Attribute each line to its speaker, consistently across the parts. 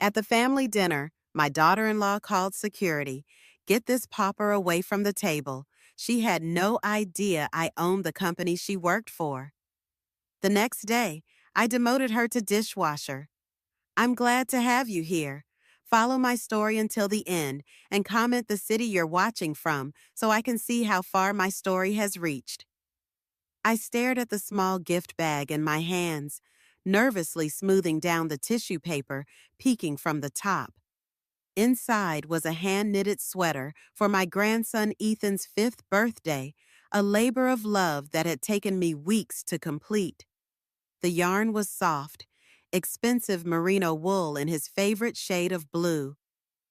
Speaker 1: At the family dinner, my daughter-in-law called security. Get this pauper away from the table. She had no idea I owned the company she worked for. The next day, I demoted her to dishwasher. I'm glad to have you here. Follow my story until the end and comment the city you're watching from so I can see how far my story has reached. I stared at the small gift bag in my hands, nervously smoothing down the tissue paper peeking from the top. Inside was a hand-knitted sweater for my grandson Ethan's 5th birthday, a labor of love that had taken me weeks to complete. The yarn was soft, expensive merino wool in his favorite shade of blue.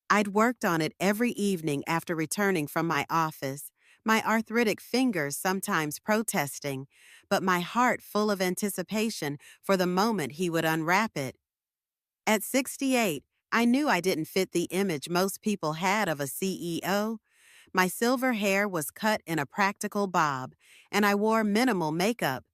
Speaker 1: I'd worked on it every evening after returning from my office, my arthritic fingers sometimes protesting, but my heart full of anticipation for the moment he would unwrap it. At 68, I knew I didn't fit the image most people had of a CEO. My silver hair was cut in a practical bob, and I wore minimal makeup.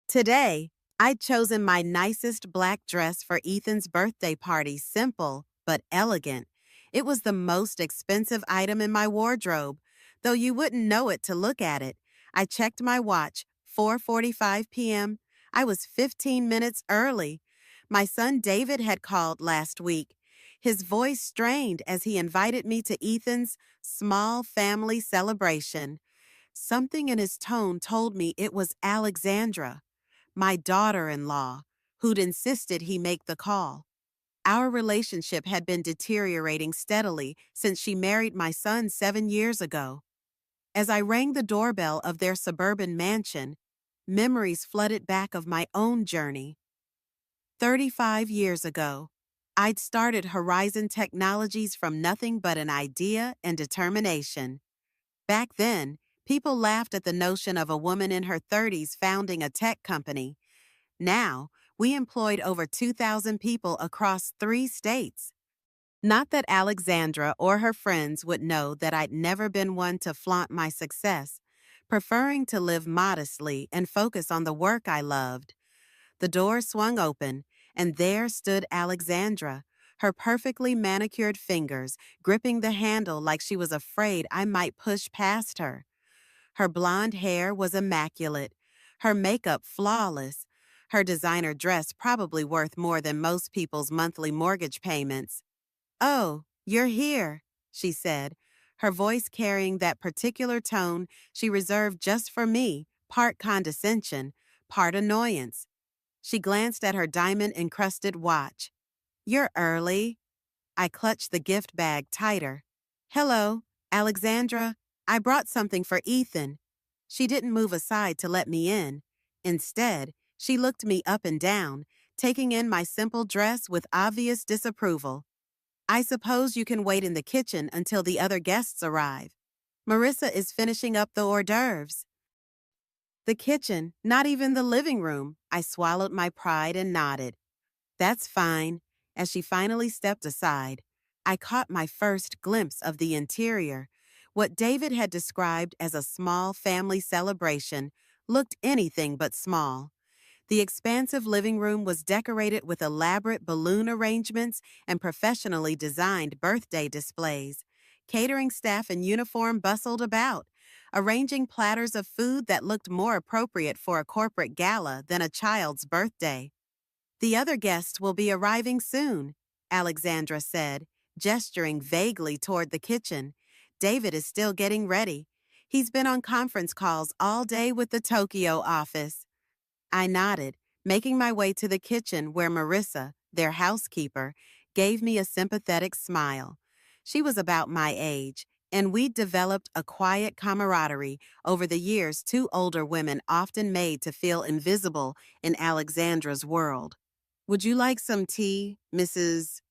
Speaker 1: Today, I'd chosen my nicest black dress for Ethan's birthday party, simple but elegant. It was the most expensive item in my wardrobe, though you wouldn't know it to look at it. I checked my watch, 4:45 p.m. I was 15 minutes early. My son David had called last week. His voice strained as he invited me to Ethan's small family celebration. Something in his tone told me it was Alexandra, my daughter-in-law, who'd insisted he make the call. Our relationship had been deteriorating steadily since she married my son 7 years ago. As I rang the doorbell of their suburban mansion, memories flooded back of my own journey. 35 years ago, I'd started Horizon Technologies from nothing but an idea and determination. Back then, people laughed at the notion of a woman in her 30s founding a tech company. Now, we employed over 2,000 people across 3 states. Not that Alexandra or her friends would know that I'd never been one to flaunt my success, preferring to live modestly and focus on the work I loved. The door swung open, and there stood Alexandra, her perfectly manicured fingers gripping the handle like she was afraid I might push past her. Her blonde hair was immaculate, her makeup flawless, her designer dress probably worth more than most people's monthly mortgage payments. "Oh, you're here," she said, her voice carrying that particular tone she reserved just for me, part condescension, part annoyance. She glanced at her diamond-encrusted watch. "You're early." I clutched the gift bag tighter. "Hello, Alexandra. I brought something for Ethan." She didn't move aside to let me in. Instead, she looked me up and down, taking in my simple dress with obvious disapproval. "I suppose you can wait in the kitchen until the other guests arrive. Marissa is finishing up the hors d'oeuvres." The kitchen, not even the living room. I swallowed my pride and nodded. "That's fine." As she finally stepped aside, I caught my first glimpse of the interior. What David had described as a small family celebration looked anything but small. The expansive living room was decorated with elaborate balloon arrangements and professionally designed birthday displays. Catering staff in uniform bustled about, arranging platters of food that looked more appropriate for a corporate gala than a child's birthday. "The other guests will be arriving soon," Alexandra said, gesturing vaguely toward the kitchen. "David is still getting ready. He's been on conference calls all day with the Tokyo office." I nodded, making my way to the kitchen where Marissa, their housekeeper, gave me a sympathetic smile. She was about my age, and we'd developed a quiet camaraderie over the years two older women often made to feel invisible in Alexandra's world. "Would you like some tea, Mrs.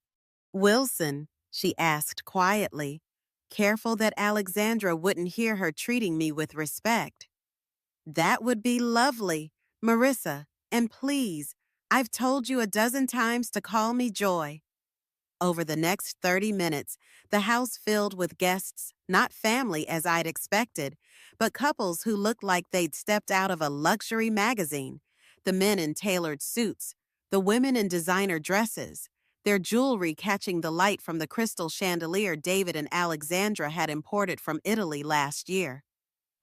Speaker 1: Wilson?" she asked quietly, careful that Alexandra wouldn't hear her treating me with respect. "That would be lovely, Marissa, and please, I've told you a dozen times to call me Joy." Over the next 30 minutes, the house filled with guests, not family as I'd expected, but couples who looked like they'd stepped out of a luxury magazine. The men in tailored suits, the women in designer dresses. their jewelry catching the light from the crystal chandelier David and Alexandra had imported from Italy last year.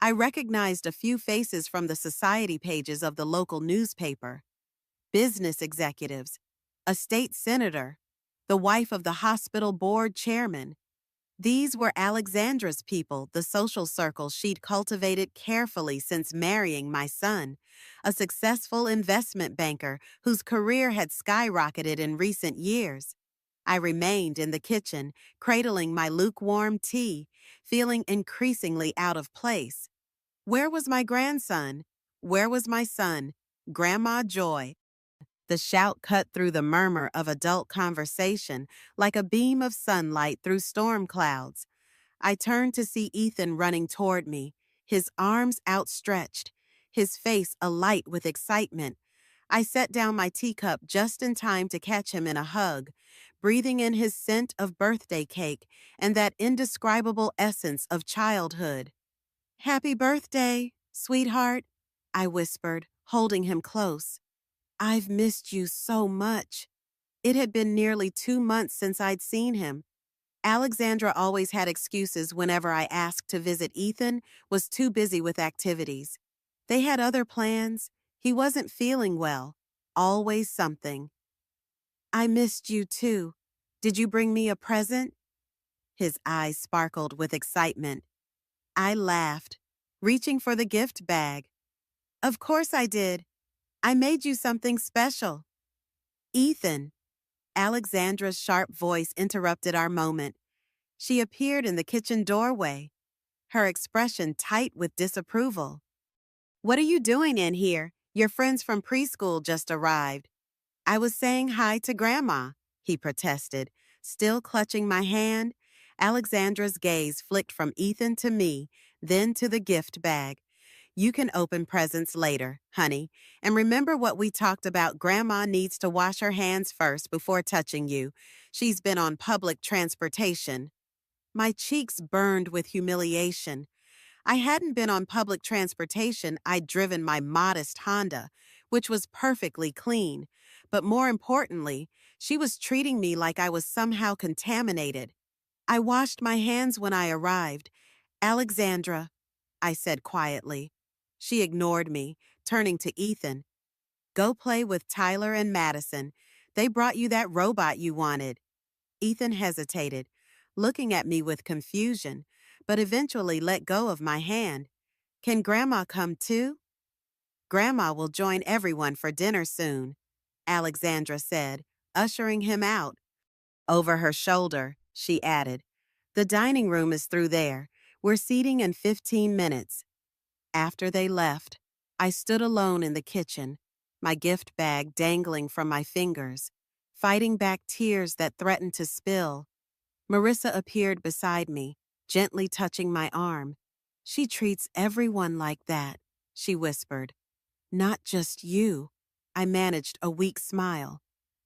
Speaker 1: I recognized a few faces from the society pages of the local newspaper: business executives, a state senator, the wife of the hospital board chairman. These were Alexandra's people, the social circle she'd cultivated carefully since marrying my son, a successful investment banker whose career had skyrocketed in recent years. I remained in the kitchen, cradling my lukewarm tea, feeling increasingly out of place. Where was my grandson? Where was my son? Grandma Joy. The shout cut through the murmur of adult conversation like a beam of sunlight through storm clouds. I turned to see Ethan running toward me, his arms outstretched, his face alight with excitement. I set down my teacup just in time to catch him in a hug, breathing in his scent of birthday cake and that indescribable essence of childhood. "Happy birthday, sweetheart," I whispered, holding him close. "I've missed you so much." It had been nearly 2 months since I'd seen him. Alexandra always had excuses whenever I asked to visit Ethan, was too busy with activities. They had other plans. He wasn't feeling well. Always something. "I missed you too. Did you bring me a present?" His eyes sparkled with excitement. I laughed, reaching for the gift bag. "Of course I did. I made you something special." "Ethan." Alexandra's sharp voice interrupted our moment. She appeared in the kitchen doorway, her expression tight with disapproval. "What are you doing in here? Your friends from preschool just arrived." "I was saying hi to Grandma," he protested, still clutching my hand. Alexandra's gaze flicked from Ethan to me, then to the gift bag. "You can open presents later, honey. And remember what we talked about: Grandma needs to wash her hands first before touching you. She's been on public transportation." My cheeks burned with humiliation. I hadn't been on public transportation. I'd driven my modest Honda, which was perfectly clean. But more importantly, she was treating me like I was somehow contaminated. "I washed my hands when I arrived. Alexandra," I said quietly. She ignored me, turning to Ethan. "Go play with Tyler and Madison. They brought you that robot you wanted." Ethan hesitated, looking at me with confusion, but eventually let go of my hand. "Can Grandma come too?" "Grandma will join everyone for dinner soon," Alexandra said, ushering him out. Over her shoulder, she added, "The dining room is through there. We're seating in 15 minutes. After they left, I stood alone in the kitchen, my gift bag dangling from my fingers, fighting back tears that threatened to spill. Marissa appeared beside me, gently touching my arm. "She treats everyone like that," she whispered. "Not just you." I managed a weak smile.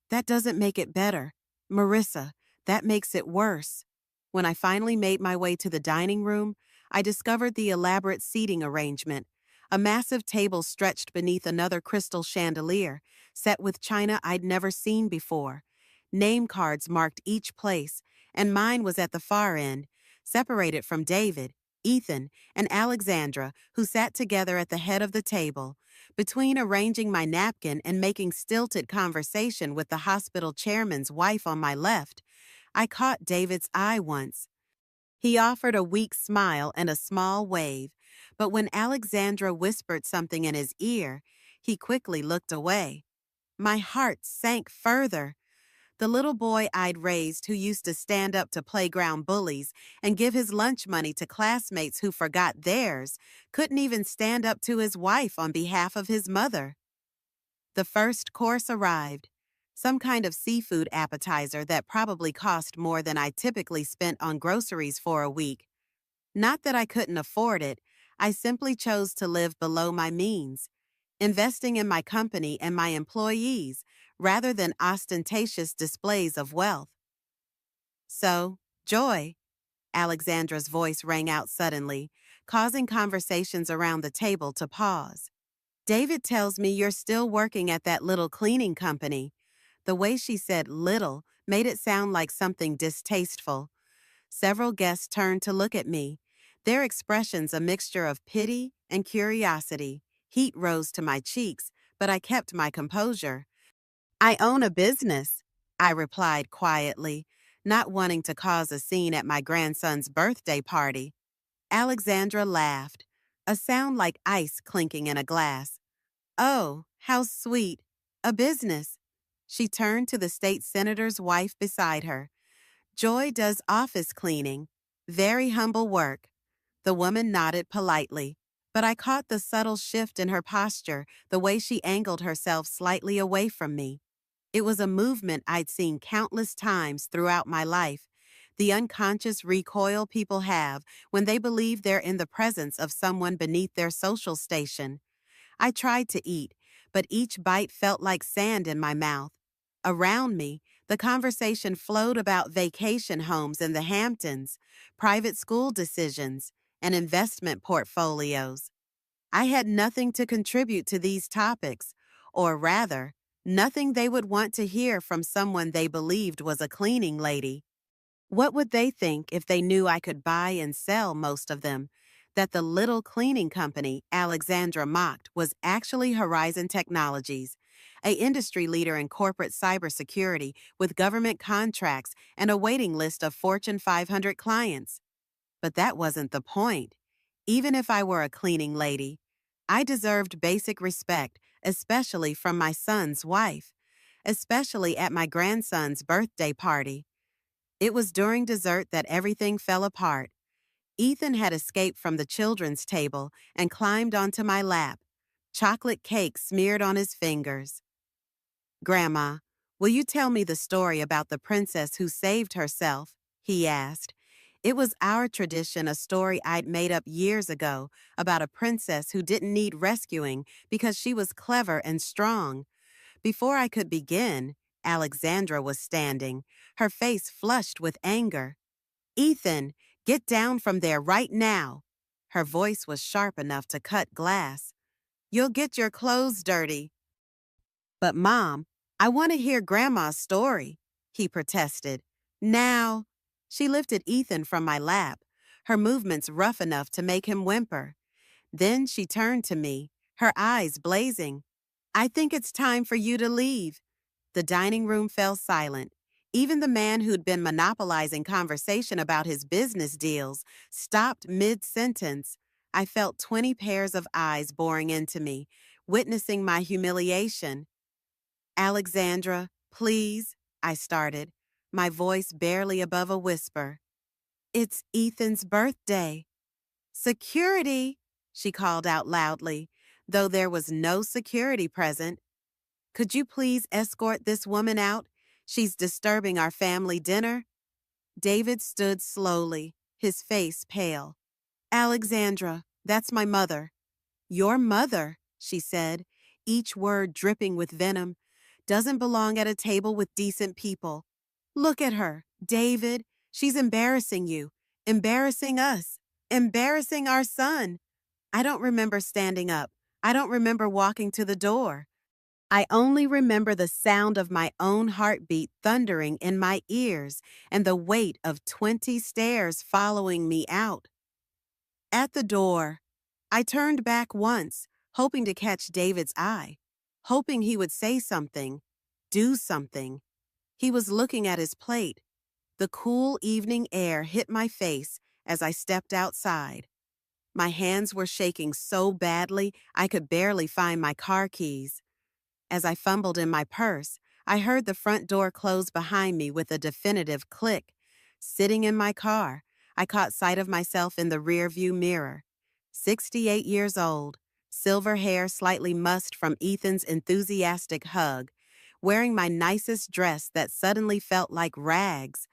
Speaker 1: "That doesn't make it better. Marissa, that makes it worse." When I finally made my way to the dining room, I discovered the elaborate seating arrangement. A massive table stretched beneath another crystal chandelier, set with china I'd never seen before. Name cards marked each place, and mine was at the far end, separated from David, Ethan, and Alexandra, who sat together at the head of the table. Between arranging my napkin and making stilted conversation with the hospital chairman's wife on my left, I caught David's eye once. He offered a weak smile and a small wave, but when Alexandra whispered something in his ear, he quickly looked away. My heart sank further. The little boy I'd raised, who used to stand up to playground bullies and give his lunch money to classmates who forgot theirs, couldn't even stand up to his wife on behalf of his mother. The first course arrived, some kind of seafood appetizer that probably cost more than I typically spent on groceries for a week. Not that I couldn't afford it, I simply chose to live below my means, investing in my company and my employees rather than ostentatious displays of wealth. "So, Joy," Alexandra's voice rang out suddenly, causing conversations around the table to pause. "David tells me you're still working at that little cleaning company." The way she said little made it sound like something distasteful. Several guests turned to look at me, their expressions a mixture of pity and curiosity. Heat rose to my cheeks, but I kept my composure. I own a business, I replied quietly, not wanting to cause a scene at my grandson's birthday party. Alexandra laughed, a sound like ice clinking in a glass. Oh, how sweet. A business. She turned to the state senator's wife beside her. Joy does office cleaning. Very humble work. The woman nodded politely, but I caught the subtle shift in her posture, the way she angled herself slightly away from me. It was a movement I'd seen countless times throughout my life, the unconscious recoil people have when they believe they're in the presence of someone beneath their social station. I tried to eat, but each bite felt like sand in my mouth. Around me, the conversation flowed about vacation homes in the Hamptons, private school decisions, and investment portfolios. I had nothing to contribute to these topics, or rather, nothing they would want to hear from someone they believed was a cleaning lady. What would they think if they knew I could buy and sell most of them? That the little cleaning company Alexandra mocked was actually Horizon Technologies, a industry leader in corporate cybersecurity with government contracts and a waiting list of Fortune 500 clients. But that wasn't the point. Even if I were a cleaning lady, I deserved basic respect, especially from my son's wife, especially at my grandson's birthday party. It was during dessert that everything fell apart. Ethan had escaped from the children's table and climbed onto my lap, chocolate cake smeared on his fingers. Grandma, will you tell me the story about the princess who saved herself? He asked. It was our tradition, a story I'd made up years ago about a princess who didn't need rescuing because she was clever and strong. Before I could begin, Alexandra was standing, her face flushed with anger. Ethan, get down from there right now. Her voice was sharp enough to cut glass. You'll get your clothes dirty. But Mom, I want to hear Grandma's story, he protested. Now. She lifted Ethan from my lap, her movements rough enough to make him whimper. Then she turned to me, her eyes blazing. I think it's time for you to leave. The dining room fell silent. Even the man who'd been monopolizing conversation about his business deals stopped mid-sentence. I felt 20 pairs of eyes boring into me, witnessing my humiliation. Alexandra, please, I started, my voice barely above a whisper. It's Ethan's birthday. Security, she called out loudly, though there was no security present. Could you please escort this woman out? She's disturbing our family dinner. David stood slowly, his face pale. Alexandra, that's my mother. Your mother, she said, each word dripping with venom, doesn't belong at a table with decent people. Look at her, David. She's embarrassing you, embarrassing us, embarrassing our son. I don't remember standing up. I don't remember walking to the door. I only remember the sound of my own heartbeat thundering in my ears and the weight of 20 stares following me out. At the door, I turned back once, hoping to catch David's eye, hoping he would say something, do something. He was looking at his plate. The cool evening air hit my face as I stepped outside. My hands were shaking so badly I could barely find my car keys. As I fumbled in my purse, I heard the front door close behind me with a definitive click. Sitting in my car, I caught sight of myself in the rearview mirror. 68 years old, silver hair slightly mussed from Ethan's enthusiastic hug, wearing my nicest dress that suddenly felt like rags.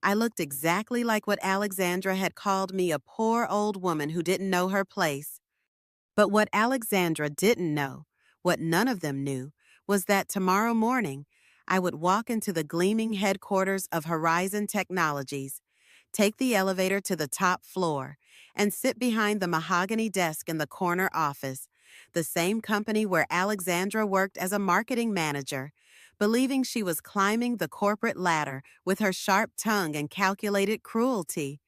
Speaker 1: I looked exactly like what Alexandra had called me, a poor old woman who didn't know her place. But what Alexandra didn't know, what none of them knew, was that tomorrow morning I would walk into the gleaming headquarters of Horizon Technologies, take the elevator to the top floor, and sit behind the mahogany desk in the corner office, the same company where Alexandra worked as a marketing manager, believing she was climbing the corporate ladder with her sharp tongue and calculated cruelty.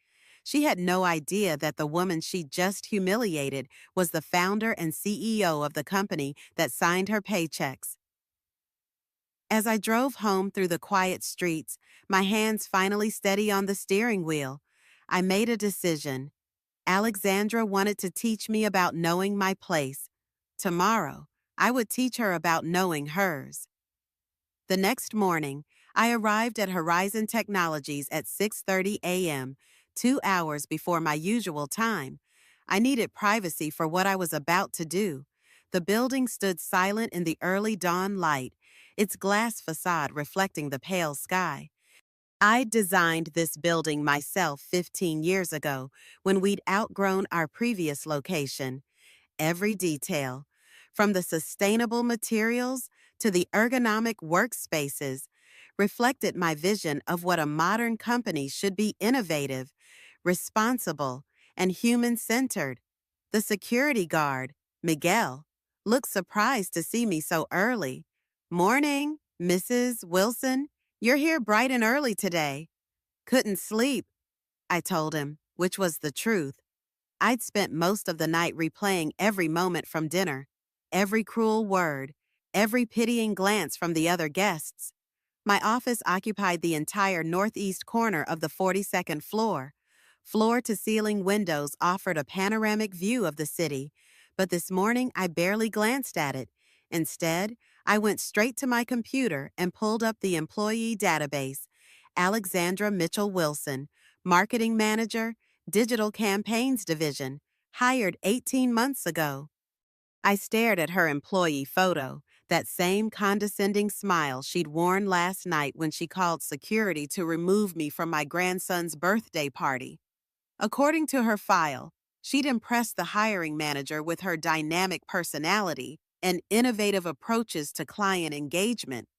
Speaker 1: She had no idea that the woman she just humiliated was the founder and CEO of the company that signed her paychecks. As I drove home through the quiet streets, my hands finally steady on the steering wheel, I made a decision. Alexandra wanted to teach me about knowing my place. Tomorrow, I would teach her about knowing hers. The next morning, I arrived at Horizon Technologies at 6:30 a.m., 2 hours before my usual time. I needed privacy for what I was about to do. The building stood silent in the early dawn light, its glass facade reflecting the pale sky. I designed this building myself 15 years ago when we'd outgrown our previous location. Every detail, from the sustainable materials to the ergonomic workspaces, reflected my vision of what a modern company should be: innovative, responsible, and human-centered. The security guard, Miguel, looked surprised to see me so early. "Morning, Mrs. Wilson. You're here bright and early today." "Couldn't sleep," I told him, which was the truth. I'd spent most of the night replaying every moment from dinner, every cruel word, every pitying glance from the other guests. My office occupied the entire northeast corner of the 42nd floor. Floor-to-ceiling windows offered a panoramic view of the city, but this morning I barely glanced at it. Instead, I went straight to my computer and pulled up the employee database. Alexandra Mitchell Wilson, Marketing Manager, Digital Campaigns Division, hired 18 months ago. I stared at her employee photo, that same condescending smile she'd worn last night when she called security to remove me from my grandson's birthday party. According to her file, she'd impressed the hiring manager with her dynamic personality and innovative approaches to client engagement.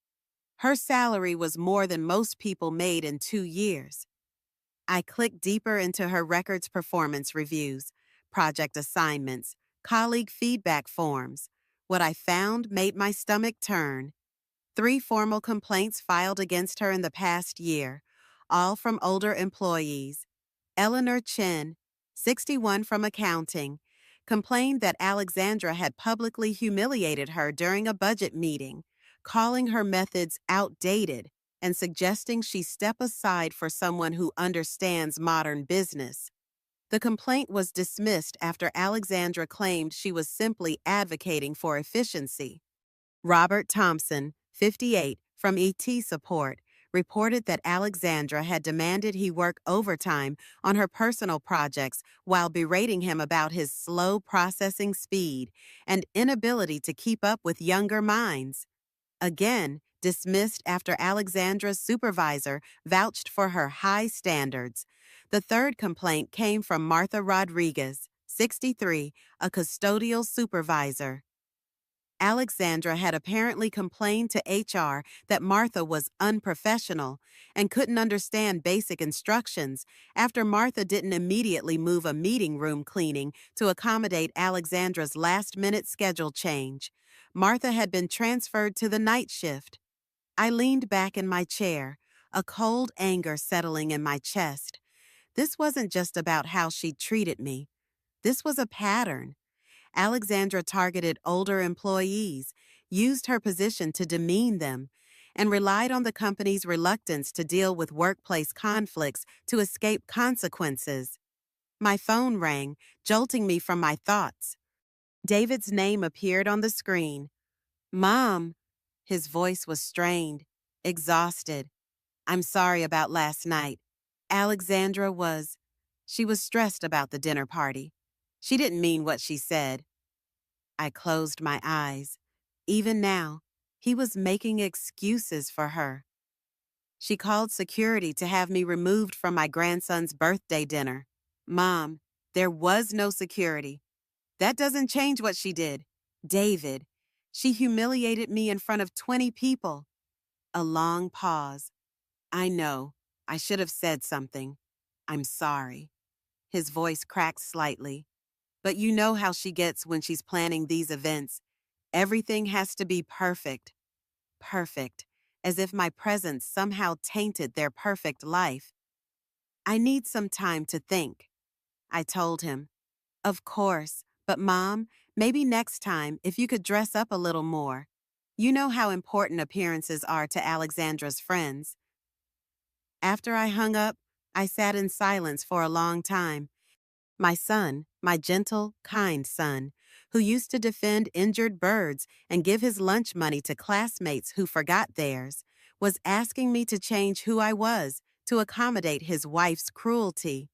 Speaker 1: Her salary was more than most people made in 2 years. I clicked deeper into her records: performance reviews, project assignments, colleague feedback forms. What I found made my stomach turn. 3 formal complaints filed against her in the past year, all from older employees. Eleanor Chen, 61, from accounting, complained that Alexandra had publicly humiliated her during a budget meeting, calling her methods outdated and suggesting she step aside for someone who understands modern business. The complaint was dismissed after Alexandra claimed she was simply advocating for efficiency. Robert Thompson, 58, from ET Support, reported that Alexandra had demanded he work overtime on her personal projects while berating him about his slow processing speed and inability to keep up with younger minds. Again, dismissed after Alexandra's supervisor vouched for her high standards. The third complaint came from Martha Rodriguez, 63, a custodial supervisor. Alexandra had apparently complained to HR that Martha was unprofessional and couldn't understand basic instructions after Martha didn't immediately move a meeting room cleaning to accommodate Alexandra's last-minute schedule change. Martha had been transferred to the night shift. I leaned back in my chair, a cold anger settling in my chest. This wasn't just about how she treated me. This was a pattern. Alexandra targeted older employees, used her position to demean them, and relied on the company's reluctance to deal with workplace conflicts to escape consequences. My phone rang, jolting me from my thoughts. David's name appeared on the screen. "Mom." His voice was strained, exhausted. "I'm sorry about last night." Alexandra was. She was stressed about the dinner party. She didn't mean what she said. I closed my eyes. Even now, he was making excuses for her. She called security to have me removed from my grandson's birthday dinner. "Mom, there was no security." "That doesn't change what she did." "David, she humiliated me in front of 20 people. A long pause. "I know. I should have said something. I'm sorry." His voice cracked slightly. "But you know how she gets when she's planning these events. Everything has to be perfect. Perfect. as if my presence somehow tainted their perfect life. I need some time to think, I told him. Of course, but Mom, maybe next time if you could dress up a little more. You know how important appearances are to Alexandra's friends. After I hung up, I sat in silence for a long time. My son, my gentle, kind son, who used to defend injured birds and give his lunch money to classmates who forgot theirs, was asking me to change who I was to accommodate his wife's cruelty.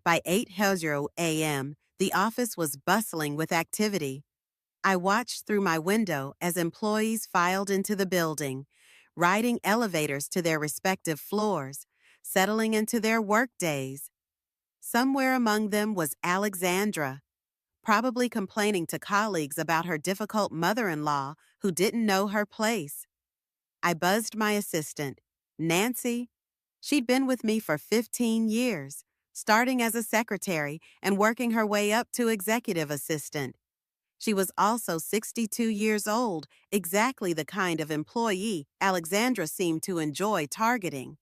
Speaker 1: By 8:00 a.m., the office was bustling with activity. I watched through my window as employees filed into the building, riding elevators to their respective floors, settling into their work days. Somewhere among them was Alexandra, probably complaining to colleagues about her difficult mother-in-law who didn't know her place. I buzzed my assistant, Nancy. She'd been with me for 15 years, starting as a secretary and working her way up to executive assistant. She was also 62 years old, exactly the kind of employee Alexandra seemed to enjoy targeting.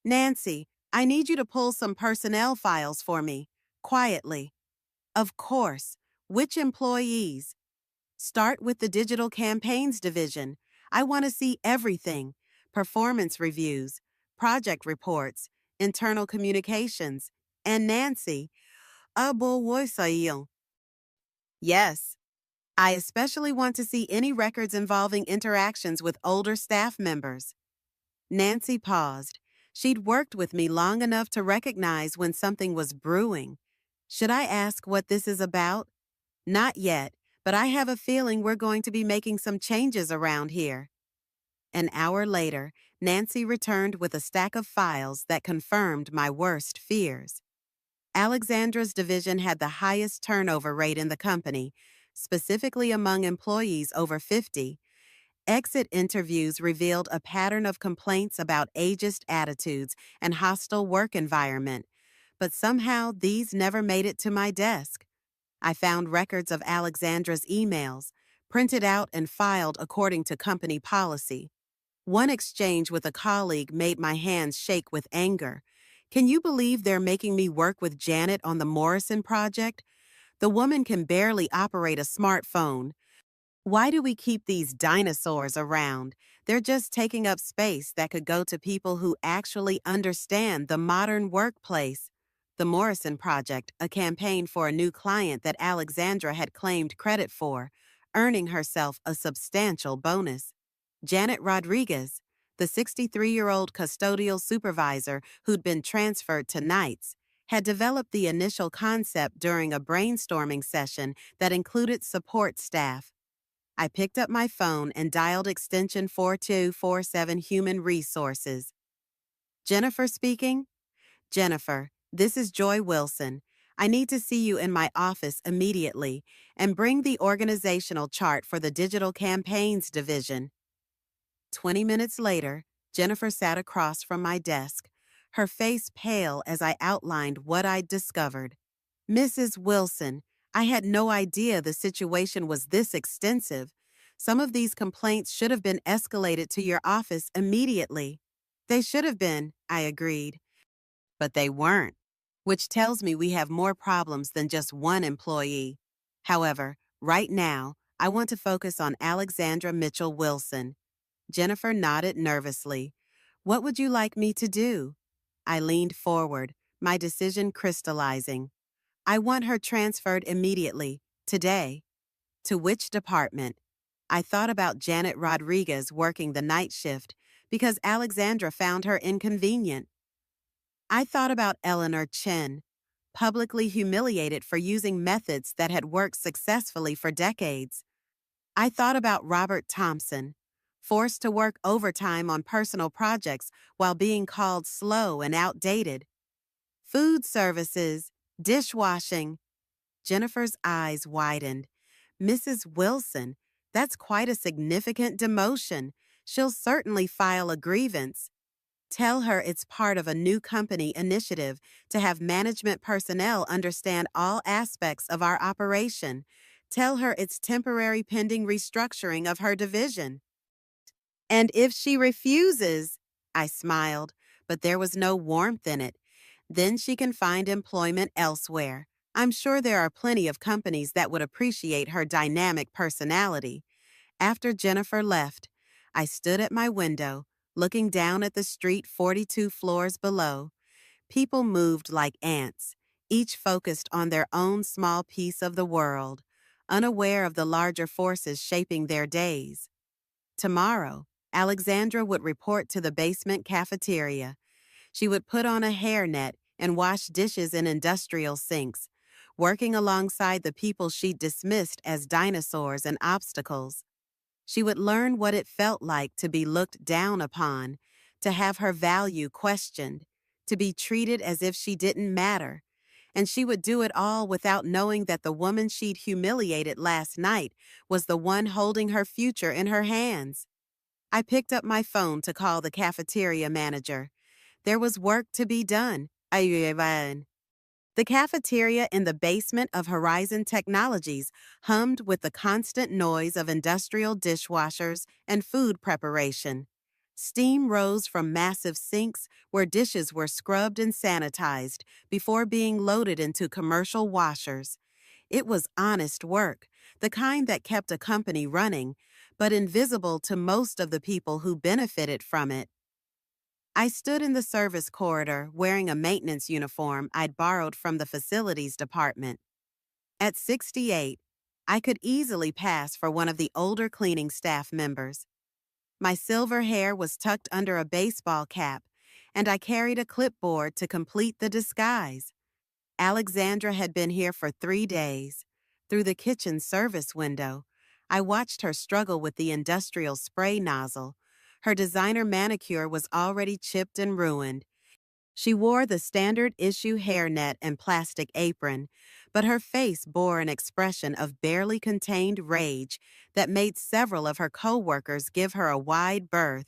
Speaker 1: Nancy, I need you to pull some personnel files for me, quietly. Of course. Which employees? Start with the digital campaigns division. I want to see everything. Performance reviews, project reports, internal communications. And Nancy, abo. Yes. I especially want to see any records involving interactions with older staff members. Nancy paused. She'd worked with me long enough to recognize when something was brewing. Should I ask what this is about? Not yet, but I have a feeling we're going to be making some changes around here. An hour later, Nancy returned with a stack of files that confirmed my worst fears. Alexandra's division had the highest turnover rate in the company, specifically among employees over 50. Exit interviews revealed a pattern of complaints about ageist attitudes and hostile work environment, but somehow these never made it to my desk. I found records of Alexandra's emails, printed out and filed according to company policy. One exchange with a colleague made my hands shake with anger. Can you believe they're making me work with Janet on the Morrison project? The woman can barely operate a smartphone. Why do we keep these dinosaurs around? They're just taking up space that could go to people who actually understand the modern workplace. The Morrison Project, a campaign for a new client that Alexandra had claimed credit for, earning herself a substantial bonus. Janet Rodriguez, the 63-year-old custodial supervisor who'd been transferred to nights, had developed the initial concept during a brainstorming session that included support staff. I picked up my phone and dialed extension 4247 Human Resources. Jennifer speaking? Jennifer, this is Joy Wilson. I need to see you in my office immediately and bring the organizational chart for the Digital Campaigns Division. 20 minutes later, Jennifer sat across from my desk, her face pale as I outlined what I'd discovered. Mrs. Wilson, I had no idea the situation was this extensive. Some of these complaints should have been escalated to your office immediately. They should have been, I agreed. But they weren't, which tells me we have more problems than just one employee. However, right now, I want to focus on Alexandra Mitchell Wilson. Jennifer nodded nervously. What would you like me to do? I leaned forward, my decision crystallizing. I want her transferred immediately, today. To which department? I thought about Janet Rodriguez working the night shift because Alexandra found her inconvenient. I thought about Eleanor Chen, publicly humiliated for using methods that had worked successfully for decades. I thought about Robert Thompson, forced to work overtime on personal projects while being called slow and outdated. Food services, dishwashing. Jennifer's eyes widened. Mrs. Wilson, that's quite a significant demotion. She'll certainly file a grievance. Tell her it's part of a new company initiative to have management personnel understand all aspects of our operation. Tell her it's temporary pending restructuring of her division. And if she refuses, I smiled, but there was no warmth in it. Then she can find employment elsewhere. I'm sure there are plenty of companies that would appreciate her dynamic personality. After Jennifer left, I stood at my window, looking down at the street 42 floors below. People moved like ants, each focused on their own small piece of the world, unaware of the larger forces shaping their days. Tomorrow, Alexandra would report to the basement cafeteria. She would put on a hairnet and wash dishes in industrial sinks, working alongside the people she'd dismissed as dinosaurs and obstacles. She would learn what it felt like to be looked down upon, to have her value questioned, to be treated as if she didn't matter. And she would do it all without knowing that the woman she'd humiliated last night was the one holding her future in her hands. I picked up my phone to call the cafeteria manager. There was work to be done. Ayuban. The cafeteria in the basement of Horizon Technologies hummed with the constant noise of industrial dishwashers and food preparation. Steam rose from massive sinks where dishes were scrubbed and sanitized before being loaded into commercial washers. It was honest work, the kind that kept a company running, but invisible to most of the people who benefited from it. I stood in the service corridor wearing a maintenance uniform I'd borrowed from the facilities department. At 68, I could easily pass for one of the older cleaning staff members. My silver hair was tucked under a baseball cap, and I carried a clipboard to complete the disguise. Alexandra had been here for 3 days. Through the kitchen service window, I watched her struggle with the industrial spray nozzle. Her designer manicure was already chipped and ruined. She wore the standard issue hairnet and plastic apron, but her face bore an expression of barely contained rage that made several of her coworkers give her a wide berth.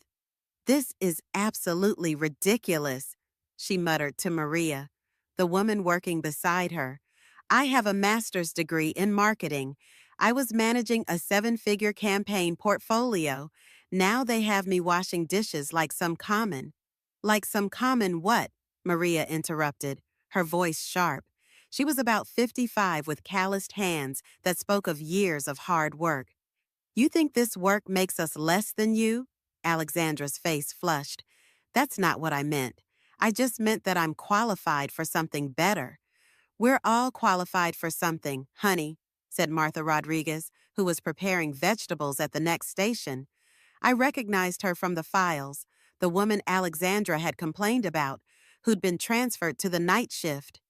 Speaker 1: "This is absolutely ridiculous," she muttered to Maria, the woman working beside her. "I have a master's degree in marketing. I was managing a 7-figure campaign portfolio. Now they have me washing dishes like some common." "Like some common what?" Maria interrupted, her voice sharp. She was about 55 with calloused hands that spoke of years of hard work. "You think this work makes us less than you?" Alexandra's face flushed. "That's not what I meant. I just meant that I'm qualified for something better." "We're all qualified for something, honey," said Martha Rodriguez, who was preparing vegetables at the next station. I recognized her from the files, the woman Alexandra had complained about, who'd been transferred to the night shift.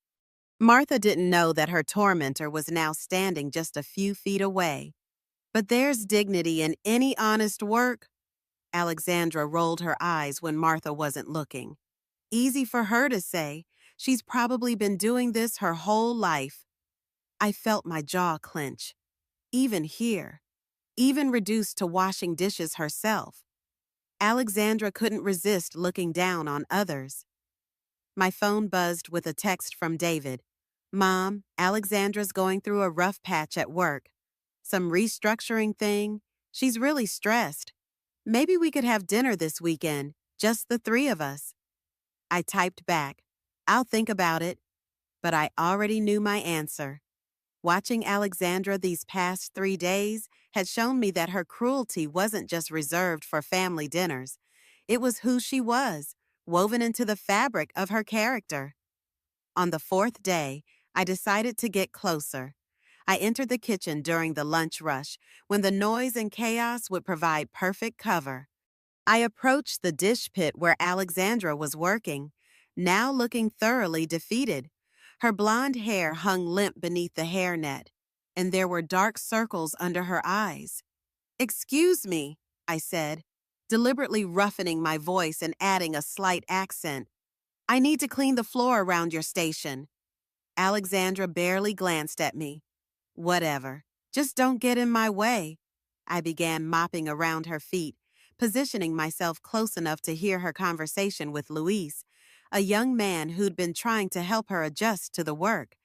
Speaker 1: Martha didn't know that her tormentor was now standing just a few feet away. "But there's dignity in any honest work." Alexandra rolled her eyes when Martha wasn't looking. "Easy for her to say. She's probably been doing this her whole life." I felt my jaw clench. Even here, even reduced to washing dishes herself, Alexandra couldn't resist looking down on others. My phone buzzed with a text from David. "Mom, Alexandra's going through a rough patch at work. Some restructuring thing. She's really stressed. Maybe we could have dinner this weekend, just the three of us." I typed back, "I'll think about it," but I already knew my answer. Watching Alexandra these past 3 days had shown me that her cruelty wasn't just reserved for family dinners. It was who she was, woven into the fabric of her character. On the fourth day, I decided to get closer. I entered the kitchen during the lunch rush, when the noise and chaos would provide perfect cover. I approached the dish pit where Alexandra was working, now looking thoroughly defeated. Her blonde hair hung limp beneath the hairnet, and there were dark circles under her eyes. "Excuse me," I said, deliberately roughening my voice and adding a slight accent. "I need to clean the floor around your station." Alexandra barely glanced at me. "Whatever. Just don't get in my way." I began mopping around her feet, positioning myself close enough to hear her conversation with Luis, a young man who'd been trying to help her adjust to the work.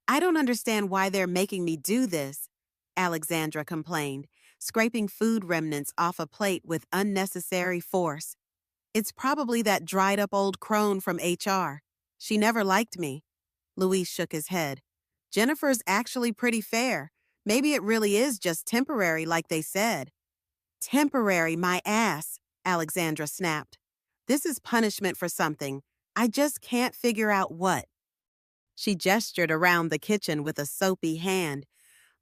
Speaker 1: "I don't understand why they're making me do this," Alexandra complained, scraping food remnants off a plate with unnecessary force. It's probably that dried up old crone from HR. She never liked me. Luis shook his head. Jennifer's actually pretty fair. Maybe it really is just temporary, like they said. Temporary, my ass, Alexandra snapped. This is punishment for something. I just can't figure out what. She gestured around the kitchen with a soapy hand.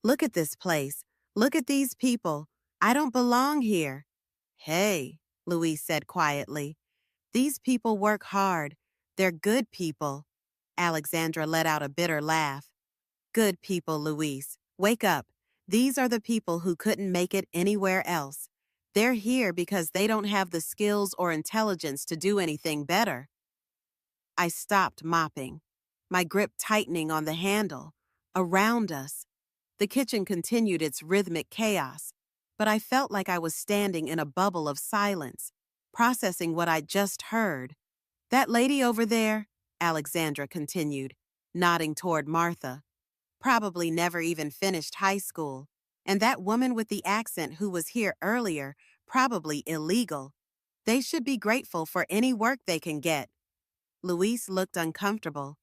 Speaker 1: Look at this place. Look at these people. I don't belong here. Hey, Louise said quietly. These people work hard. They're good people. Alexandra let out a bitter laugh. Good people, Louise. Wake up. These are the people who couldn't make it anywhere else. They're here because they don't have the skills or intelligence to do anything better. I stopped mopping, my grip tightening on the handle. Around us, the kitchen continued its rhythmic chaos, but I felt like I was standing in a bubble of silence, processing what I'd just heard. That lady over there, Alexandra continued, nodding toward Martha, probably never even finished high school. And that woman with the accent who was here earlier, probably illegal. They should be grateful for any work they can get. Luis looked uncomfortable.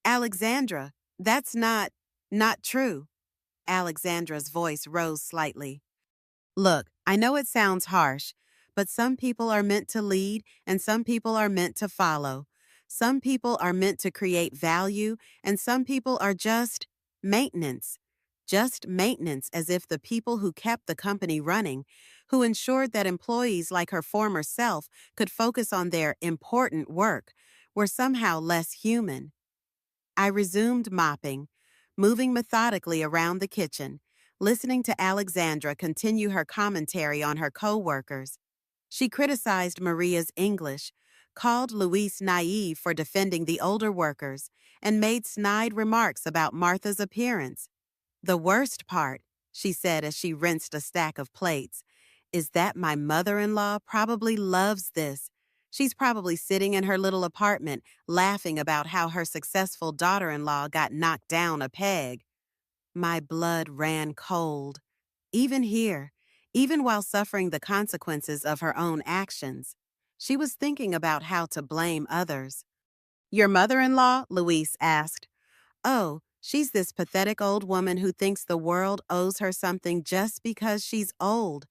Speaker 1: Alexandra, that's not true. Alexandra's voice rose slightly. Look, I know it sounds harsh, but some people are meant to lead and some people are meant to follow. Some people are meant to create value and some people are just maintenance. Just maintenance, as if the people who kept the company running, who ensured that employees like her former self could focus on their important work, were somehow less human. I resumed mopping, moving methodically around the kitchen, listening to Alexandra continue her commentary on her co-workers. She criticized Maria's English, called Luis naive for defending the older workers, and made snide remarks about Martha's appearance. The worst part, she said as she rinsed a stack of plates, is that my mother-in-law probably loves this. She's probably sitting in her little apartment laughing about how her successful daughter-in-law got knocked down a peg. My blood ran cold. Even here, even while suffering the consequences of her own actions, she was thinking about how to blame others. Your mother-in-law? Louise asked. Oh, she's this pathetic old woman who thinks the world owes her something just because she's old.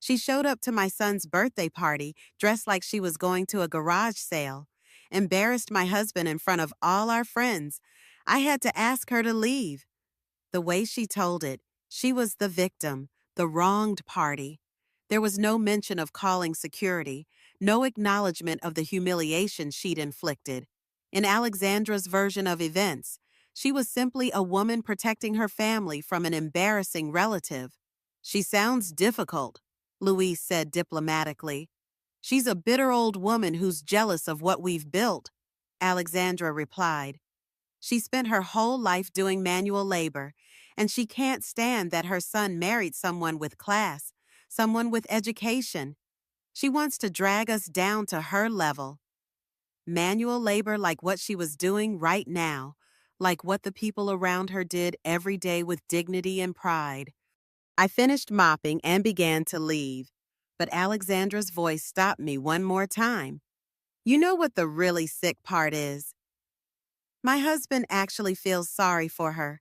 Speaker 1: She showed up to my son's birthday party dressed like she was going to a garage sale, embarrassed my husband in front of all our friends. I had to ask her to leave. The way she told it, she was the victim, the wronged party. There was no mention of calling security, no acknowledgement of the humiliation she'd inflicted. In Alexandra's version of events, she was simply a woman protecting her family from an embarrassing relative. She sounds difficult, Louise said diplomatically. She's a bitter old woman who's jealous of what we've built, Alexandra replied. She spent her whole life doing manual labor, and she can't stand that her son married someone with class, someone with education. She wants to drag us down to her level. Manual labor like what she was doing right now, like what the people around her did every day with dignity and pride. I finished mopping and began to leave, but Alexandra's voice stopped me one more time. You know what the really sick part is? My husband actually feels sorry for her.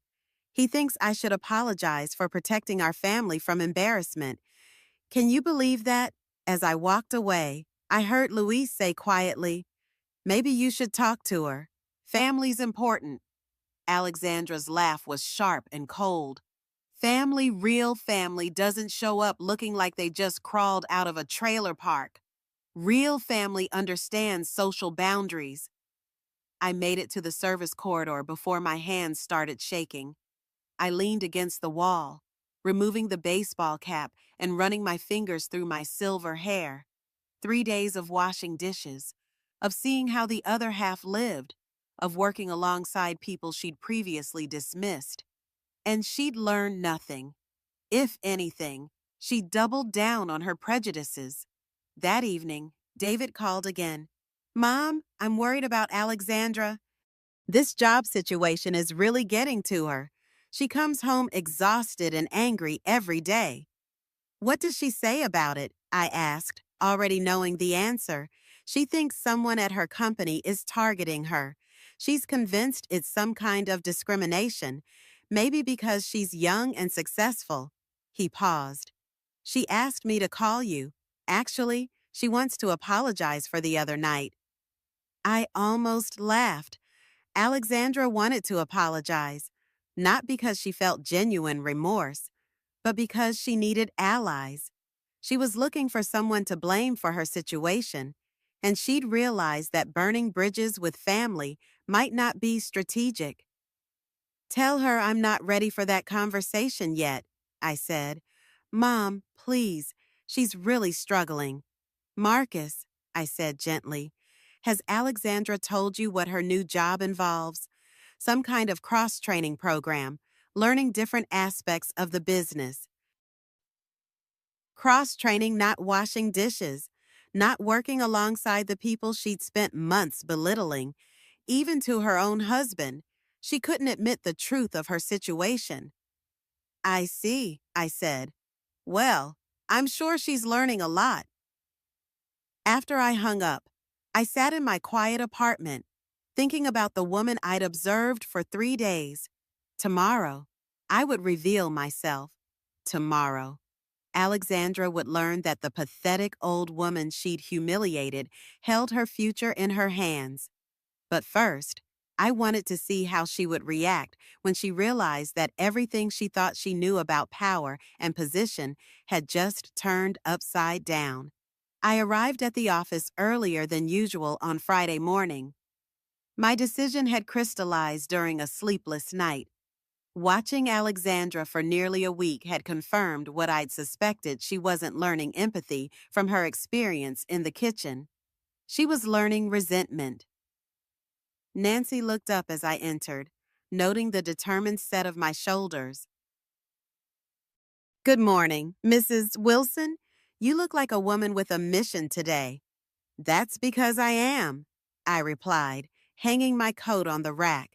Speaker 1: He thinks I should apologize for protecting our family from embarrassment. Can you believe that? As I walked away, I heard Louise say quietly, maybe you should talk to her. Family's important. Alexandra's laugh was sharp and cold. Family, real family, doesn't show up looking like they just crawled out of a trailer park. Real family understands social boundaries. I made it to the service corridor before my hands started shaking. I leaned against the wall, removing the baseball cap and running my fingers through my silver hair. 3 days of washing dishes, of seeing how the other half lived, of working alongside people she'd previously dismissed. And she'd learned nothing. If anything, she doubled down on her prejudices. That evening, David called again. Mom, I'm worried about Alexandra. This job situation is really getting to her. She comes home exhausted and angry every day. What does she say about it? I asked, already knowing the answer. She thinks someone at her company is targeting her. She's convinced it's some kind of discrimination, maybe because she's young and successful. He paused. She asked me to call you. Actually, she wants to apologize for the other night. I almost laughed. Alexandra wanted to apologize, not because she felt genuine remorse, but because she needed allies. She was looking for someone to blame for her situation, and she'd realized that burning bridges with family might not be strategic. Tell her I'm not ready for that conversation yet, I said. Mom, please, she's really struggling. Marcus, I said gently, has Alexandra told you what her new job involves? Some kind of cross-training program, learning different aspects of the business. Cross-training, not washing dishes, not working alongside the people she'd spent months belittling. Even to her own husband, she couldn't admit the truth of her situation. I see, I said. Well, I'm sure she's learning a lot. After I hung up, I sat in my quiet apartment, thinking about the woman I'd observed for 3 days. Tomorrow, I would reveal myself. Tomorrow, Alexandra would learn that the pathetic old woman she'd humiliated held her future in her hands. But first, I wanted to see how she would react when she realized that everything she thought she knew about power and position had just turned upside down. I arrived at the office earlier than usual on Friday morning. My decision had crystallized during a sleepless night. Watching Alexandra for nearly a week had confirmed what I'd suspected. She wasn't learning empathy from her experience in the kitchen. She was learning resentment. Nancy looked up as I entered, noting the determined set of my shoulders. Good morning, Mrs. Wilson. You look like a woman with a mission today. That's because I am, I replied, hanging my coat on the rack.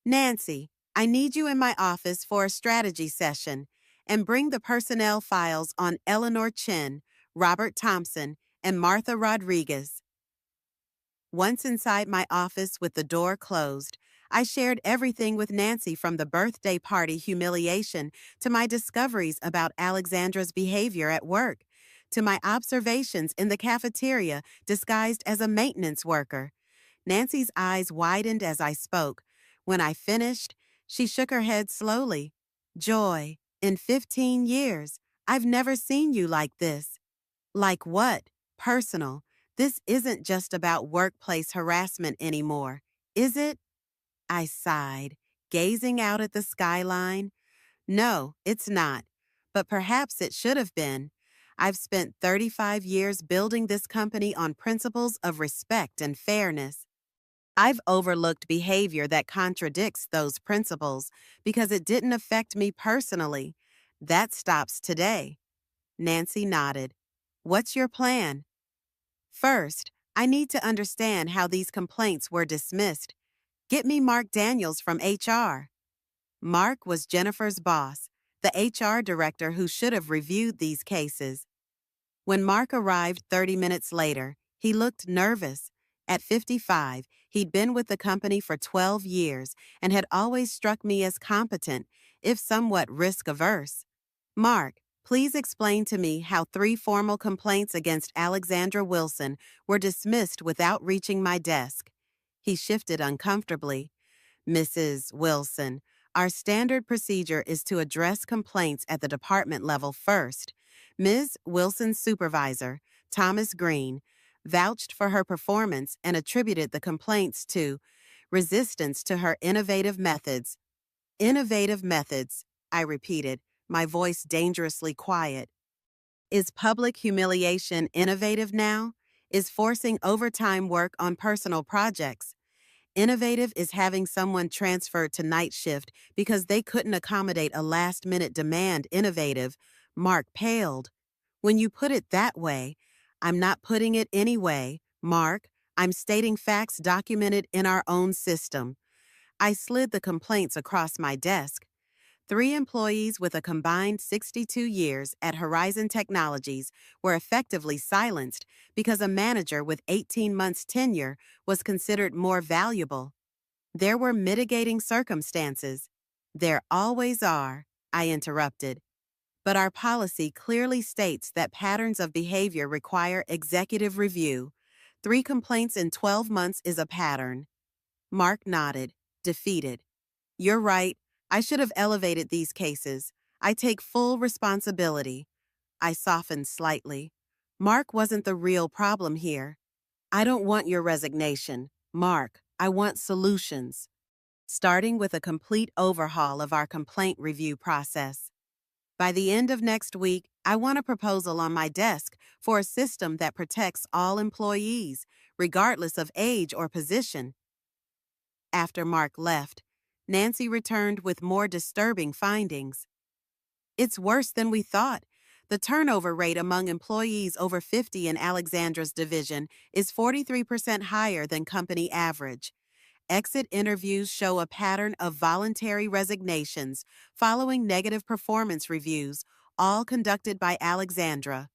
Speaker 1: Nancy, I need you in my office for a strategy session, and bring the personnel files on Eleanor Chin, Robert Thompson, and Martha Rodriguez. Once inside my office with the door closed, I shared everything with Nancy, from the birthday party humiliation to my discoveries about Alexandra's behavior at work, to my observations in the cafeteria disguised as a maintenance worker. Nancy's eyes widened as I spoke. When I finished, she shook her head slowly. Joy, in 15 years, I've never seen you like this. Like what? Personal. This isn't just about workplace harassment anymore, is it? I sighed, gazing out at the skyline. No, it's not. But perhaps it should have been. I've spent 35 years building this company on principles of respect and fairness. I've overlooked behavior that contradicts those principles because it didn't affect me personally. That stops today. Nancy nodded. What's your plan? First, I need to understand how these complaints were dismissed. Get me Mark Daniels from HR. Mark was Jennifer's boss, the HR director who should have reviewed these cases. When Mark arrived 30 minutes later, he looked nervous. At 55, he'd been with the company for 12 years and had always struck me as competent, if somewhat risk-averse. Mark, please explain to me how 3 formal complaints against Alexandra Wilson were dismissed without reaching my desk. He shifted uncomfortably. Mrs. Wilson, our standard procedure is to address complaints at the department level first. Ms. Wilson's supervisor, Thomas Green, vouched for her performance and attributed the complaints to resistance to her innovative methods. Innovative methods, I repeated, my voice dangerously quiet. Is public humiliation innovative now? Is forcing overtime work on personal projects? Innovative is having someone transferred to night shift because they couldn't accommodate a last-minute demand. Innovative. Mark paled. When you put it that way, I'm not putting it anyway, Mark. I'm stating facts documented in our own system. I slid the complaints across my desk. Three employees with a combined 62 years at Horizon Technologies were effectively silenced because a manager with 18 months tenure was considered more valuable. There were mitigating circumstances. There always are, I interrupted. But our policy clearly states that patterns of behavior require executive review. 3 complaints in 12 months is a pattern. Mark nodded, defeated. You're right. I should have elevated these cases. I take full responsibility. I softened slightly. Mark wasn't the real problem here. I don't want your resignation. Mark, I want solutions. Starting with a complete overhaul of our complaint review process. By the end of next week, I want a proposal on my desk for a system that protects all employees, regardless of age or position. After Mark left, Nancy returned with more disturbing findings. It's worse than we thought. The turnover rate among employees over 50 in Alexandra's division is 43% higher than company average. Exit interviews show a pattern of voluntary resignations following negative performance reviews, all conducted by Alexandra.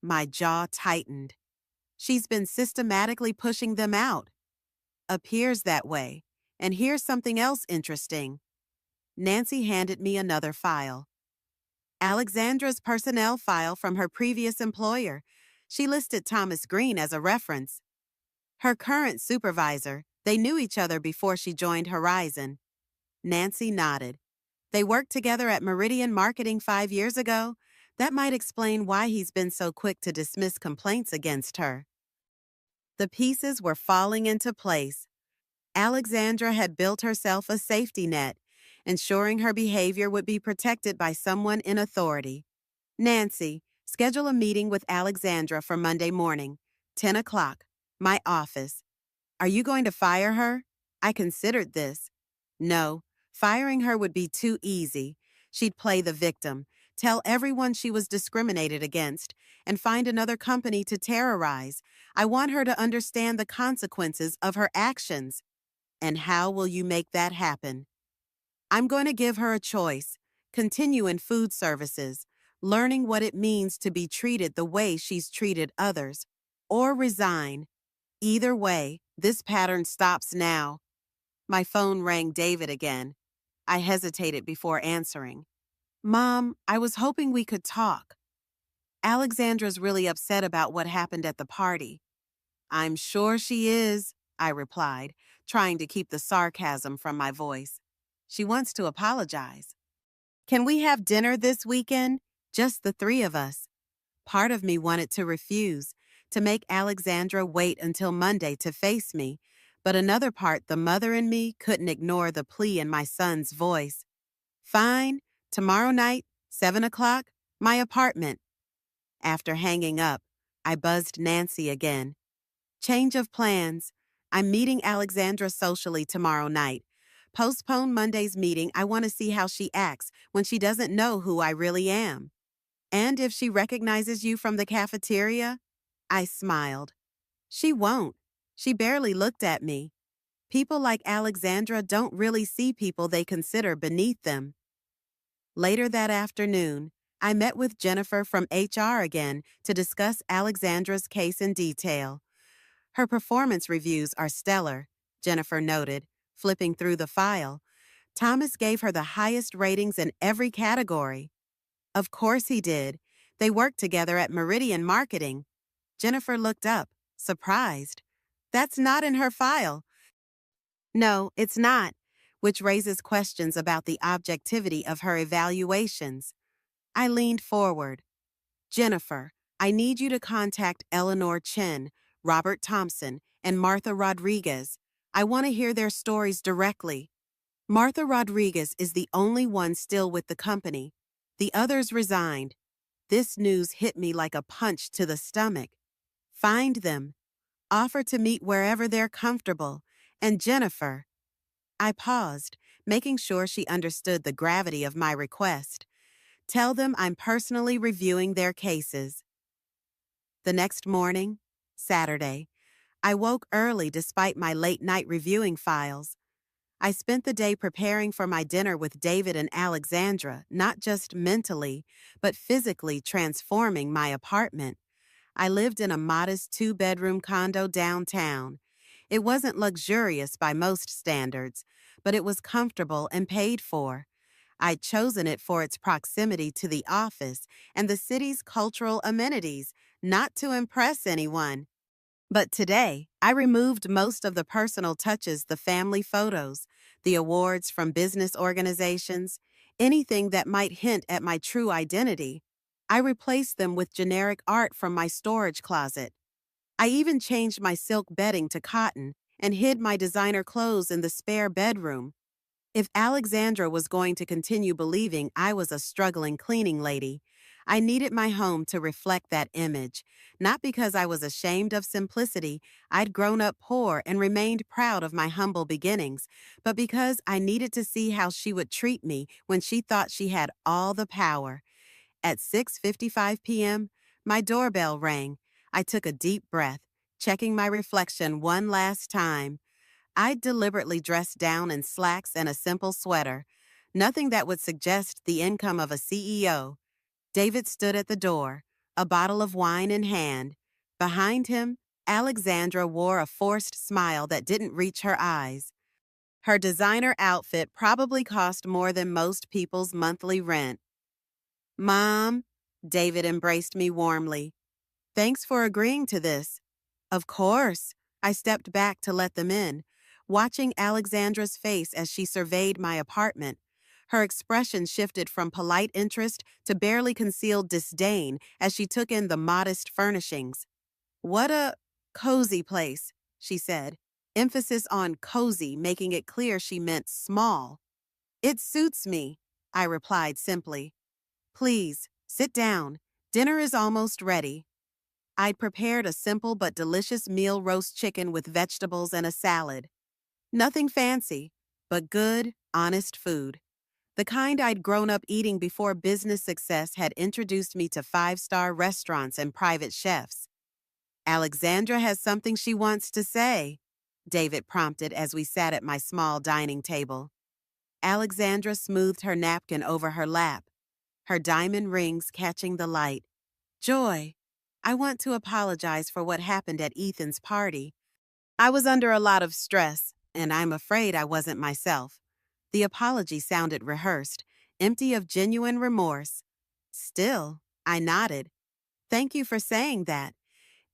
Speaker 1: My jaw tightened. She's been systematically pushing them out. Appears that way. And here's something else interesting. Nancy handed me another file. Alexandra's personnel file from her previous employer. She listed Thomas Green as a reference. Her current supervisor, they knew each other before she joined Horizon. Nancy nodded. They worked together at Meridian Marketing 5 years ago. That might explain why he's been so quick to dismiss complaints against her. The pieces were falling into place. Alexandra had built herself a safety net, ensuring her behavior would be protected by someone in authority. Nancy, schedule a meeting with Alexandra for Monday morning, 10 o'clock, my office. Are you going to fire her? I considered this. No, firing her would be too easy. She'd play the victim, tell everyone she was discriminated against, and find another company to terrorize. I want her to understand the consequences of her actions. And how will you make that happen? I'm going to give her a choice. Continue in food services, learning what it means to be treated the way she's treated others, or resign. Either way, this pattern stops now. My phone rang David again. I hesitated before answering. Mom, I was hoping we could talk. Alexandra's really upset about what happened at the party. I'm sure she is, I replied, trying to keep the sarcasm from my voice. She wants to apologize. Can we have dinner this weekend? Just the three of us. Part of me wanted to refuse, to make Alexandra wait until Monday to face me, but another part, the mother in me, couldn't ignore the plea in my son's voice. Fine, tomorrow night, 7 o'clock, my apartment. After hanging up, I buzzed Nancy again. Change of plans. I'm meeting Alexandra socially tomorrow night. Postpone Monday's meeting. I want to see how she acts when she doesn't know who I really am. And if she recognizes you from the cafeteria? I smiled. She won't. She barely looked at me. People like Alexandra don't really see people they consider beneath them. Later that afternoon, I met with Jennifer from HR again to discuss Alexandra's case in detail. Her performance reviews are stellar, Jennifer noted, flipping through the file. Thomas gave her the highest ratings in every category. Of course he did. They worked together at Meridian Marketing. Jennifer looked up, surprised. That's not in her file. No, it's not, which raises questions about the objectivity of her evaluations. I leaned forward. Jennifer, I need you to contact Eleanor Chen, Robert Thompson, and Martha Rodriguez. I want to hear their stories directly. Martha Rodriguez is the only one still with the company. The others resigned. This news hit me like a punch to the stomach. Find them. Offer to meet wherever they're comfortable. And Jennifer. I paused, making sure she understood the gravity of my request. Tell them I'm personally reviewing their cases. The next morning, Saturday, I woke early despite my late night reviewing files. I spent the day preparing for my dinner with David and Alexandra, not just mentally, but physically transforming my apartment. I lived in a modest two-bedroom condo downtown. It wasn't luxurious by most standards, but it was comfortable and paid for. I'd chosen it for its proximity to the office and the city's cultural amenities, not to impress anyone. But today, I removed most of the personal touches, the family photos, the awards from business organizations, anything that might hint at my true identity. I replaced them with generic art from my storage closet. I even changed my silk bedding to cotton and hid my designer clothes in the spare bedroom. If Alexandra was going to continue believing I was a struggling cleaning lady, I needed my home to reflect that image, not because I was ashamed of simplicity. I'd grown up poor and remained proud of my humble beginnings, but because I needed to see how she would treat me when she thought she had all the power. At 6:55 p.m., my doorbell rang. I took a deep breath, checking my reflection one last time. I'd deliberately dressed down in slacks and a simple sweater, nothing that would suggest the income of a CEO. David stood at the door, a bottle of wine in hand. Behind him, Alexandra wore a forced smile that didn't reach her eyes. Her designer outfit probably cost more than most people's monthly rent. Mom, David embraced me warmly. Thanks for agreeing to this. Of course. I stepped back to let them in, watching Alexandra's face as she surveyed my apartment. Her expression shifted from polite interest to barely concealed disdain as she took in the modest furnishings. What a cozy place, she said, emphasis on cozy, making it clear she meant small. It suits me, I replied simply. Please, sit down. Dinner is almost ready. I'd prepared a simple but delicious meal roast chicken with vegetables and a salad. Nothing fancy, but good, honest food. The kind I'd grown up eating before business success had introduced me to five-star restaurants and private chefs. Alexandra has something she wants to say, David prompted as we sat at my small dining table. Alexandra smoothed her napkin over her lap, her diamond rings catching the light. Joy, I want to apologize for what happened at Ethan's party. I was under a lot of stress, and I'm afraid I wasn't myself. The apology sounded rehearsed, empty of genuine remorse. Still, I nodded. Thank you for saying that.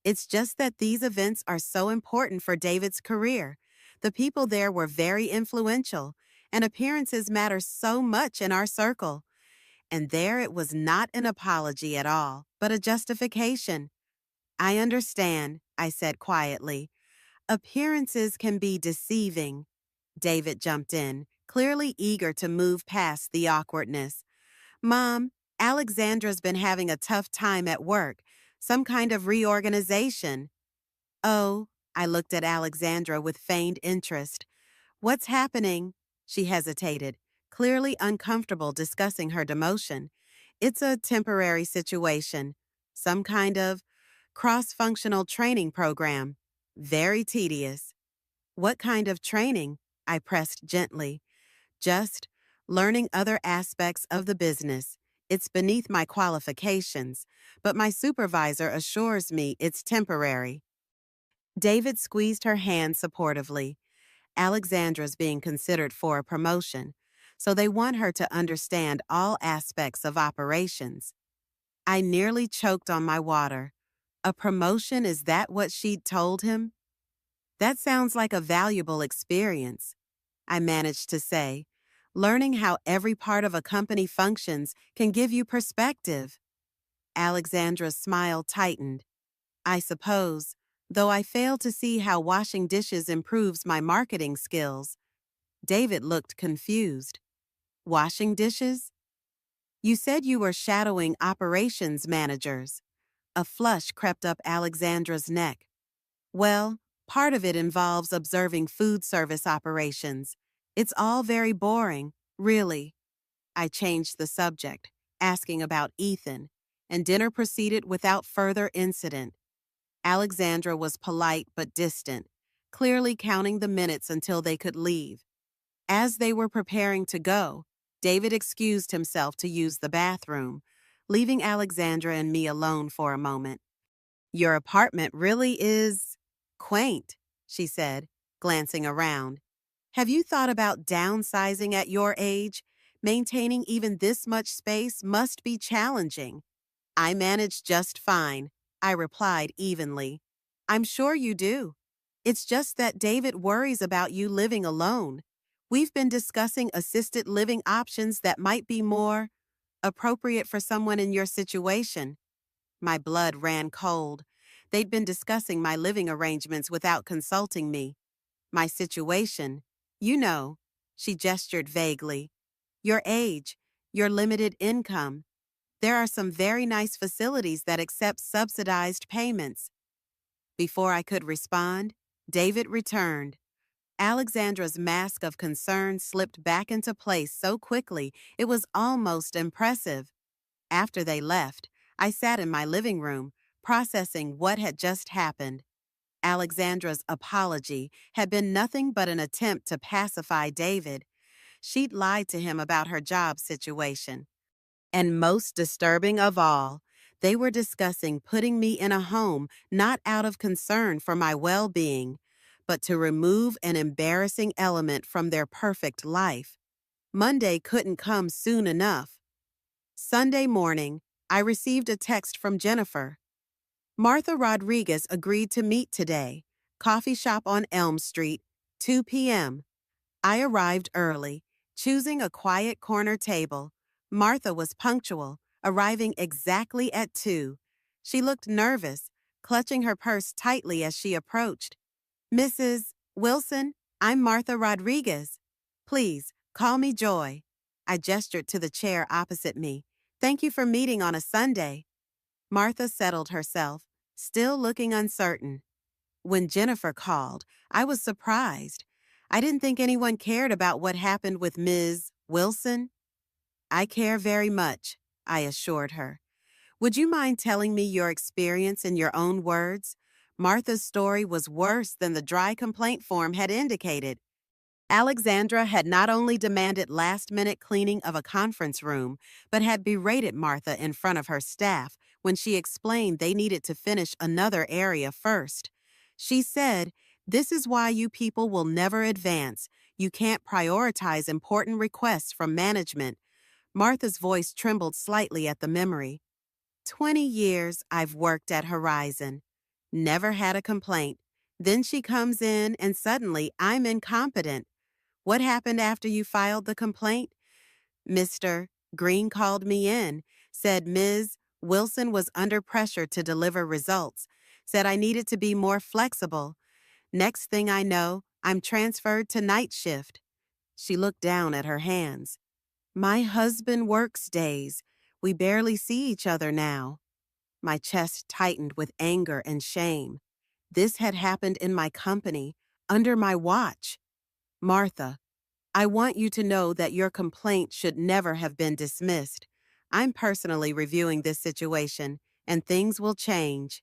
Speaker 1: It's just that these events are so important for David's career. The people there were very influential, and appearances matter so much in our circle. And there it was not an apology at all, but a justification. I understand, I said quietly. Appearances can be deceiving. David jumped in, clearly eager to move past the awkwardness. Mom, Alexandra's been having a tough time at work, some kind of reorganization. Oh, I looked at Alexandra with feigned interest. What's happening? She hesitated, clearly uncomfortable discussing her demotion. It's a temporary situation, some kind of cross-functional training program. Very tedious. What kind of training? I pressed gently. Just learning other aspects of the business. It's beneath my qualifications, but my supervisor assures me it's temporary. David squeezed her hand supportively. Alexandra's being considered for a promotion, so they want her to understand all aspects of operations. I nearly choked on my water. A promotion, is that what she'd told him? That sounds like a valuable experience, I managed to say. Learning how every part of a company functions can give you perspective. Alexandra's smile tightened. I suppose, though I failed to see how washing dishes improves my marketing skills. David looked confused. Washing dishes? You said you were shadowing operations managers. A flush crept up Alexandra's neck. Well, part of it involves observing food service operations. It's all very boring, really. I changed the subject, asking about Ethan, and dinner proceeded without further incident. Alexandra was polite but distant, clearly counting the minutes until they could leave. As they were preparing to go, David excused himself to use the bathroom, leaving Alexandra and me alone for a moment. Your apartment really is quaint, she said, glancing around. Have you thought about downsizing at your age? Maintaining even this much space must be challenging. I manage just fine, I replied evenly. I'm sure you do. It's just that David worries about you living alone. We've been discussing assisted living options that might be more appropriate for someone in your situation. My blood ran cold. They'd been discussing my living arrangements without consulting me. My situation, you know, she gestured vaguely. Your age, your limited income. There are some very nice facilities that accept subsidized payments. Before I could respond, David returned. Alexandra's mask of concern slipped back into place so quickly it was almost impressive. After they left, I sat in my living room, processing what had just happened. Alexandra's apology had been nothing but an attempt to pacify David. She'd lied to him about her job situation. And most disturbing of all, they were discussing putting me in a home not out of concern for my well-being, but to remove an embarrassing element from their perfect life. Monday couldn't come soon enough. Sunday morning, I received a text from Jennifer. Martha Rodriguez agreed to meet today. Coffee shop on Elm Street, 2 p.m. I arrived early, choosing a quiet corner table. Martha was punctual, arriving exactly at 2. She looked nervous, clutching her purse tightly as she approached. Mrs. Wilson, I'm Martha Rodriguez. Please, call me Joy. I gestured to the chair opposite me. Thank you for meeting on a Sunday. Martha settled herself, still looking uncertain. When Jennifer called, I was surprised. I didn't think anyone cared about what happened with Ms. Wilson. I care very much, I assured her. Would you mind telling me your experience in your own words? Martha's story was worse than the dry complaint form had indicated. Alexandra had not only demanded last-minute cleaning of a conference room, but had berated Martha in front of her staff when she explained they needed to finish another area first. She said, "This is why you people will never advance. You can't prioritize important requests from management." Martha's voice trembled slightly at the memory. 20 years I've worked at Horizon. Never had a complaint. Then she comes in and suddenly I'm incompetent. What happened after you filed the complaint? Mr. Green called me in, said Ms. Wilson was under pressure to deliver results, said I needed to be more flexible. Next thing I know, I'm transferred to night shift. She looked down at her hands. My husband works days. We barely see each other now. My chest tightened with anger and shame. This had happened in my company, under my watch. Martha, I want you to know that your complaint should never have been dismissed. I'm personally reviewing this situation, and things will change.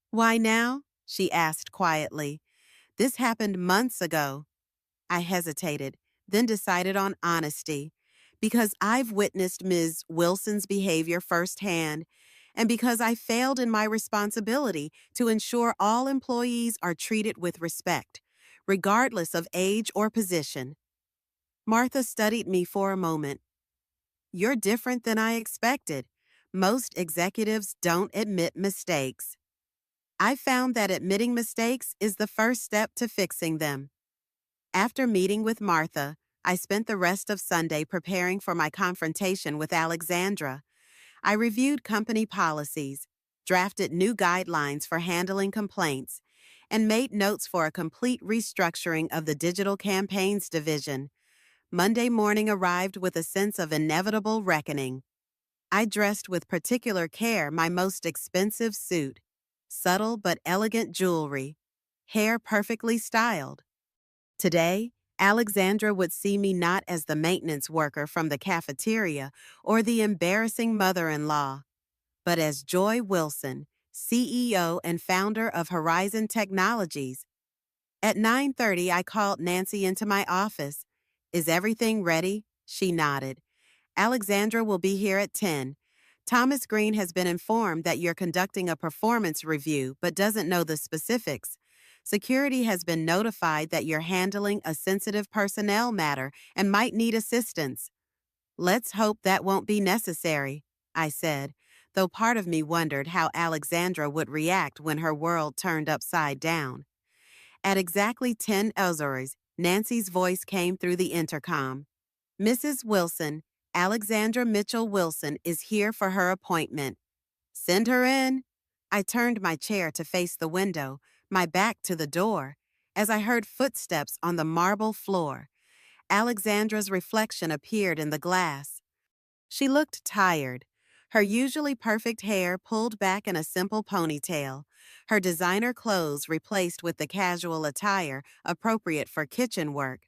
Speaker 1: Why now? She asked quietly. This happened months ago. I hesitated, then decided on honesty. Because I've witnessed Ms. Wilson's behavior firsthand, and because I failed in my responsibility to ensure all employees are treated with respect, regardless of age or position. Martha studied me for a moment. You're different than I expected. Most executives don't admit mistakes. I found that admitting mistakes is the first step to fixing them. After meeting with Martha, I spent the rest of Sunday preparing for my confrontation with Alexandra. I reviewed company policies, drafted new guidelines for handling complaints, and made notes for a complete restructuring of the digital campaigns division. Monday morning arrived with a sense of inevitable reckoning. I dressed with particular care my most expensive suit, subtle but elegant jewelry, hair perfectly styled. Today, Alexandra would see me not as the maintenance worker from the cafeteria or the embarrassing mother-in-law, but as Joy Wilson, CEO and founder of Horizon Technologies. At 9:30, I called Nancy into my office. Is everything ready? She nodded. Alexandra will be here at 10. Thomas Green has been informed that you're conducting a performance review but doesn't know the specifics. Security has been notified that you're handling a sensitive personnel matter and might need assistance. Let's hope that won't be necessary, I said, though part of me wondered how Alexandra would react when her world turned upside down. At exactly 10 Azores, Nancy's voice came through the intercom. Mrs. Wilson, Alexandra Mitchell Wilson, is here for her appointment. Send her in. I turned my chair to face the window, my back to the door, as I heard footsteps on the marble floor. Alexandra's reflection appeared in the glass. She looked tired, her usually perfect hair pulled back in a simple ponytail, her designer clothes replaced with the casual attire appropriate for kitchen work.